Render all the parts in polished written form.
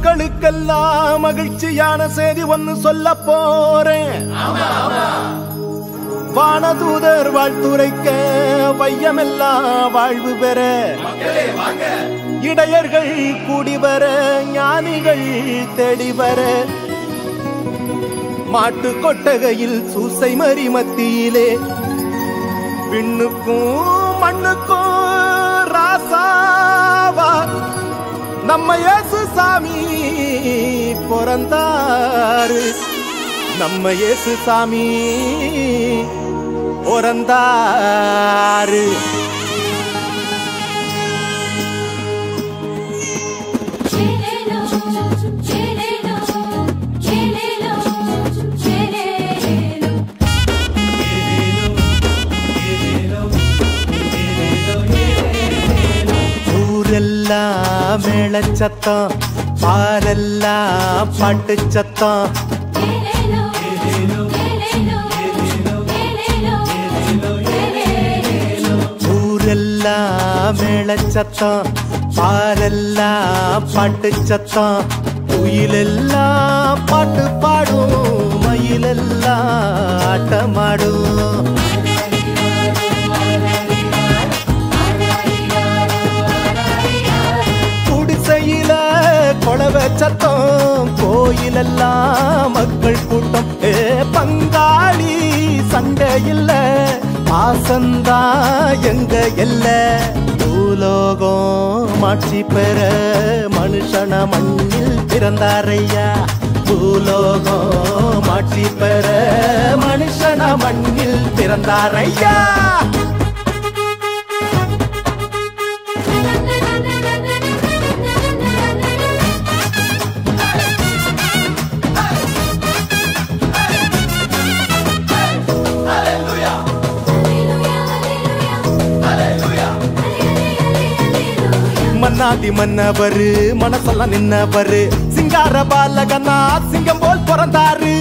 மக்களுக்கெல்லாம் மகிழ்ச்சியான செய்தி ஒன்னு சொல்ல போறேன். வானதூதர் வாழ்த்துரைக்க வையமெல்லாம் வாழ்வு பெற இடையர்கள் கூடி வர ஞானிகள் தேடி வர மாட்டு கொட்டகையில் சூசை மறி மத்தியிலே விண்ணுக்கும் மண்ணுக்கும் ராசாவா நம்ம இயேசு சாமி பிறந்தாரு. நம்ம இயேசு சாமி பிறந்தாரு. ஊரெல்லாம் மேளச்சத்தம், பாரெல்லாம் பாட்டு சத்தம். ஊரெல்லாம் மேளச்சத்தம், பாரெல்லாம் பாட்டு சத்தம். குயிலெல்லாம் பாட்டு பாடும், மயிலெல்லாம் ஆட்டமாடும். குடிசையில கொளவ சத்தம், கோயிலெல்லாம் மக்கள் கூட்டம். பங்காளி சண்டை இல்ல, பாசந்தா எங்க எல்ல. பூலோகம் ஆட்சி பெற மனுஷன மண்ணில் பிறந்தாரையா. பூலோகம் ஆட்சி பெற மனுஷன மண்ணில் பிறந்தாரையா. மன்னாதி மன்னவரு மனசெல்லாம் நின்னவரு, சிங்கார பாலகனா சிங்கம் போல் பிறந்தாரு.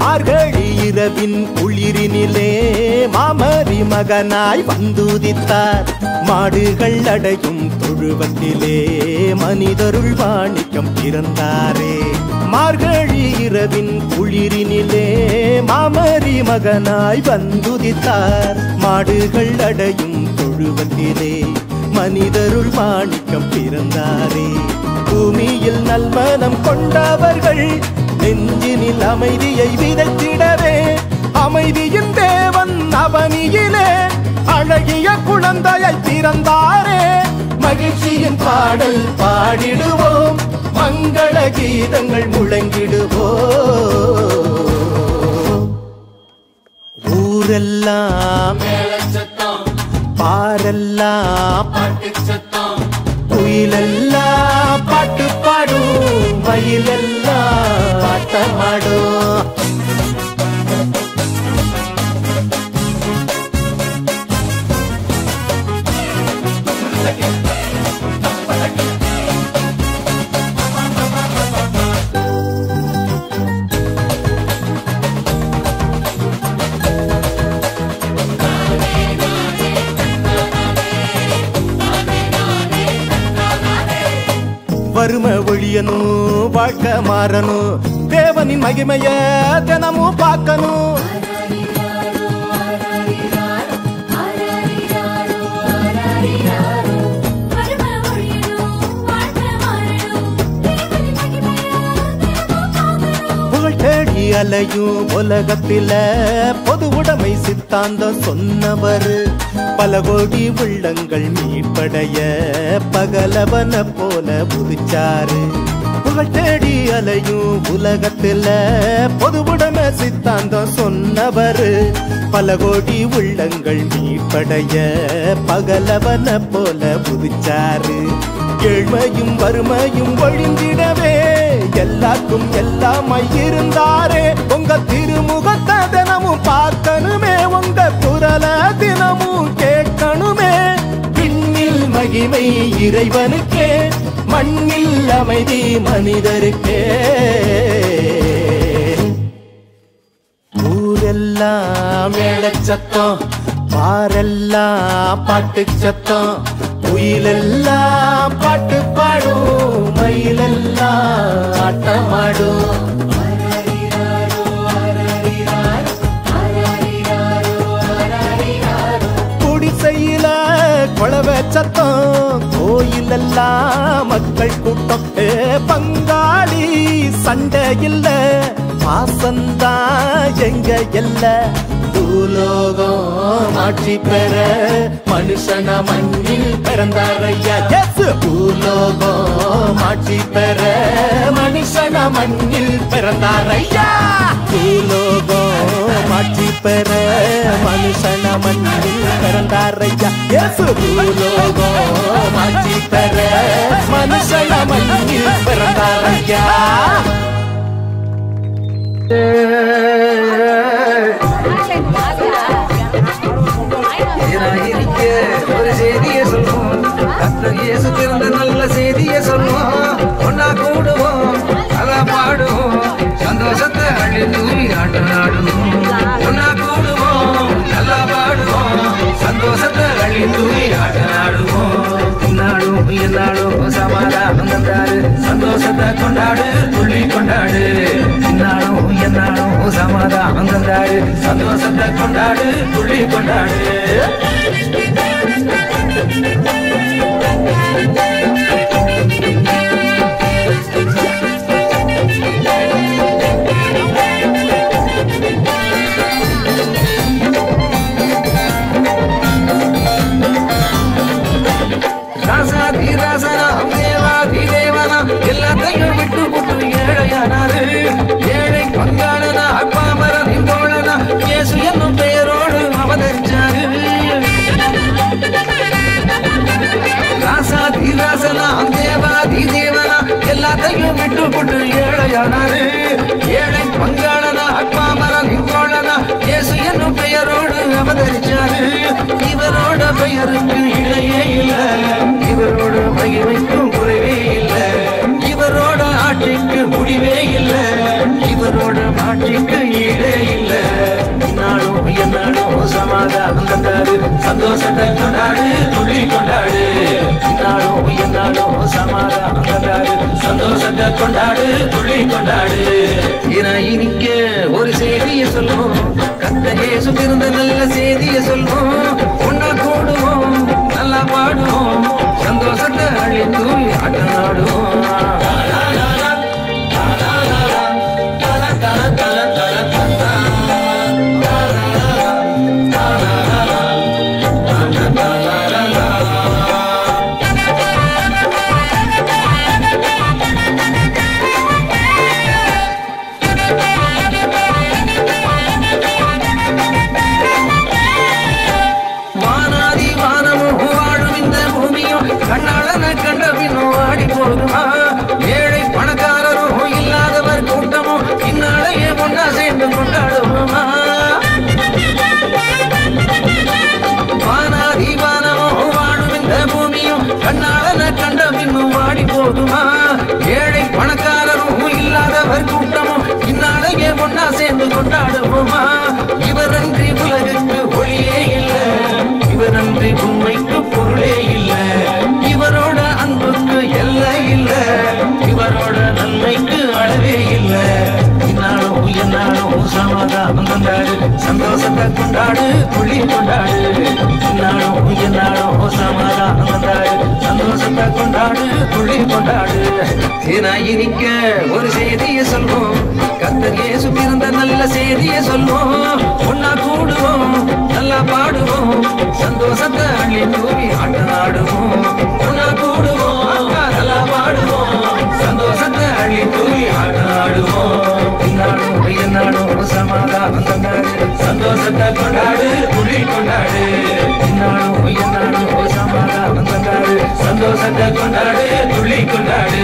மார்கழி இரவின் குளிரினிலே மாமரி மகனாய் வந்துதித்தார். மாடுகள் அடையும் தொழுவத்திலே மனிதருள் மாணிக்கம் பிறந்தாரே. மார்கழி இரவின் குளிரினிலே மாமரி மகனாய் வந்துதித்தார். மாடுகள் அடையும் தொழுவத்திலே மனிதருள் மாணிக்கம் பிறந்தாரே. பூமியில் நல்மனம் கொண்டவர்கள் நெஞ்சினில் அமைதியை விதைத்திடவே, அமைதியின் தேவன் அவனியிலே அழகிய குழந்தையை பிறந்தாரே. மகிழ்ச்சியின் பாடல் பாடிடுவோம், மங்கள கீதங்கள் முழங்கிடுவோம். ஊரெல்லாம் மேளச்சத்தம், பாரெல்லாம் பாட்டு சத்தம். குயிலெல்லாம் பாட்டு பாடும், மயிலெல்லாம் ஆட்டமாடும். வறுமை ஒழியணும், வாழ்க்கை மாறணும், தேவனின் மகிமைய தினமும் பார்க்கணும். புகழ் தேடி அலையும் உலகத்தில பொது உடைமை சித்தாந்தம் சொன்னவர். பல கோடி உள்ளங்கள் மீட்படைய பகலவன போல உதிச்சாரு. புகழ் தேடி அலையும் உலகத்துல பொது உடைமை சித்தாந்தம் சொன்னவர். பல கோடி உள்ளங்கள் மீட்படைய பகலவன போல உதிச்சாரு. ஏழ்மையும் வறுமையும் ஒழிந்திடவே எல்லாருக்கும் எல்லாமாய் இருந்தாரே. உங்க திருமுகத்தை தினமும் பார்க்கணுமே, உங்க குரல தினமும் கேட்கணுமே. விண்ணில் மகிமை இறைவனுக்கே, மண்ணில் அமைதி மனிதருக்கே. ஊரெல்லாம் மேளச்சத்தம், பாரெல்லாம் பாட்டு சத்தம், குயிலெல்லாம் பாட்டு பாடும், மயிலெல்லாம் ஆட்டமாடும். குடிசையில கொளவை சத்தம், கோயிலெல்லாம் மக்கள் கூட்டம். பங்காளி சண்டை இல்ல, பாசந்தா எங்க எல்ல. பூலோகம் ஆட்சி பெற மனுஷன மண்ணில் பிறந்தாரையா. பூலோகம் ஆட்சி பெற மனுஷன மண்ணில் பிறந்தாரையா. பூலோகம் ஆட்சி பெற மனுஷன மண்ணில் பிறந்தாரையா. பூலோகம் ஆட்சி பெற மனுஷன மண்ணில் பிறந்தாரையா. ஒரு செய்தியை சொல்லுவோம், கர்த்தர் இயேசு பிறந்த நல்ல செய்தியை சொல்லுவோம். ஒன்னா கூடுவோம், அத பாடுவோம், சந்தோஷத்தை அள்ளி தூவி ஆட்டனாடுவோம். ஒன்னா கூடுவோம், நல்லா பாடுவோம், சந்தோஷத்தை அள்ளி தூவி ஆட்டனாடுவோம். இந்நாளும் எந்நாளும் சமாதானம் தந்தாரு, சந்தோஷத்தை கொண்டாடு துள்ளி கொண்டாடு. இந்நாளும் எந்நாளும் சமாதானம் தந்தாரு, சந்தோஷத்தை கொண்டாடு துள்ளி கொண்டாடு. எல்லாத்தையும் விட்டு விட்டு ஏழையானாரு. ஏழை பங்காளனா அப்பாமரன் தோழனா இயேசு என்னும் பெயரோடு அவதரிச்சாரு. ராசாதி ராசனா தேவாதி தேவனா எல்லாத்தையும் விட்டு விட்டு ஏழையானாரு. ஏழை பங்காளனா அப்பாமரன் தோழனா இயேசு என்னும் பெயரோடு அவதரிச்சாரு. இவரோட பெயருக்கு இடையே இல்ல, இவரோட மகிமைக்கும் குறைவே இல்ல, இவரோட ஆட்சிக்கு முடிவே இல்ல, இவரோட ஆட்சிக்கு ஈடே இல்ல. இந்நாளும் எந்நாளும் சமாதானம் தந்தாரு, சந்தோஷத்தை கொண்டாடு துள்ளி கொண்டாடு. இந்நாளும் எந்நாளும் சமாதானம் தந்தாரு, சந்தோஷத்தை கொண்டாடு துள்ளி கொண்டாடு. இனிக்க ஒரு செய்தியை சொல்லுவோம், கர்த்தர் இயேசு பிறந்த நல்ல செய்தியை சொல்லுவோம். ஒன்னா கூடுவோம், நல்லா பாடுவோம், சந்தோஷத்தை அள்ளி தூவி ஆட்டனாடுவோம். கண்ணாளன கண்ட பின்னும் ஆடி போகுமா. ஏழை பணக்காரரும் இல்லாதவர் கூட்டமும் இந்நாளையே ஒன்னா சேர்ந்து கொண்டாடுவோமா. வானாதி வானமும் வாழும் இந்த பூமியும் கண்ணாளன கண்ட பின்னும் ஆடி போகுமா. ஏழை பணக்காரரும் இல்லாதவர் கூட்டமும் இந்நாளையே ஒன்னா சேர்ந்து கொண்டாடுவோமா. இவரன்றி உலகுக்கு ஒளியே இல்லை, இவரன்றி உண்மைக்கு பொருளே இல்லை, இவரோட அன்புக்கு எல்லை இல்ல, இவரோட நன்மைக்கு அளவே இல்ல. இந்நாளும் எந்நாளும் சமாதானம் தந்தாரு, சந்தோஷத்தை கொண்டாடு துள்ளி கொண்டாடு. இந்நாளும் எந்நாளும் சமாதானம் தந்தாரு, சந்தோஷத்தை கொண்டாடு துள்ளி கொண்டாடு. இனிக்க ஒரு செய்தியை சொல்வோம், கர்த்தர் இயேசு பிறந்த நல்ல செய்தியை சொல்வோம். ஒன்னா கூடுவோம், நல்லா பாடுவோம், சந்தோஷத்தை அள்ளி தூவி ஆட்டனாடுவோம். ஒன்னா கூடுவோம், நல்லா பாடுவோம், சந்தோஷத்தை அள்ளி தூவி ஆட்டனாடுவோம். இந்நாளும் எந்நாளும் சமாதானம் தந்தாரு, சந்தோஷத்தை கொண்டாடு துள்ளி கொண்டாடு. இந்நாளும் எந்நாளும் சமாதானம் தந்தாரு, சந்தோஷத்தை கொண்டாடு துள்ளி கொண்டாடு.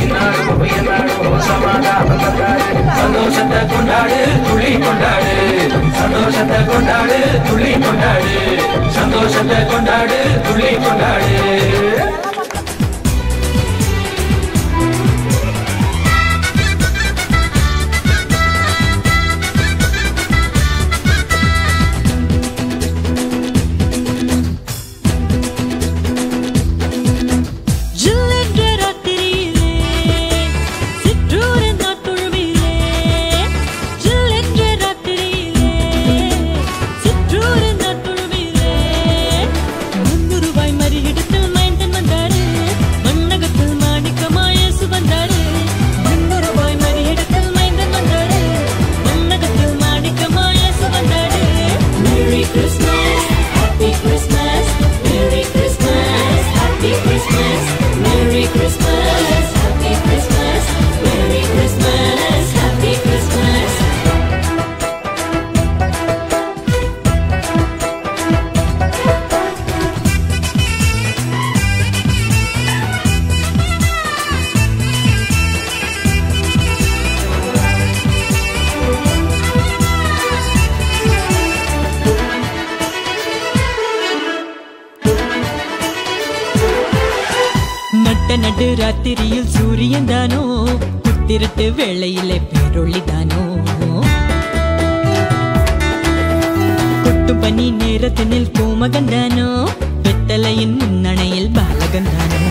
இந்நாளும் எந்நாளும் சமாதானம் தந்தாரு, சந்தோஷத்தை கொண்டாடு துள்ளி கொண்டாடு. சந்தோஷத்தை கொண்டாடு துள்ளி கொண்டாடு, சந்தோஷத்தை கொண்டாடு துள்ளி கொண்டாடு. ராத்திரியில் சூரியன் தானோ புத்திரட்டு வேளையிலே பேரொளிதானோ கொட்டும் பனி நேரத்தினில் கோமகந்தானோ வெத்தலையின் முன்னணையில் பாலகந்தானோ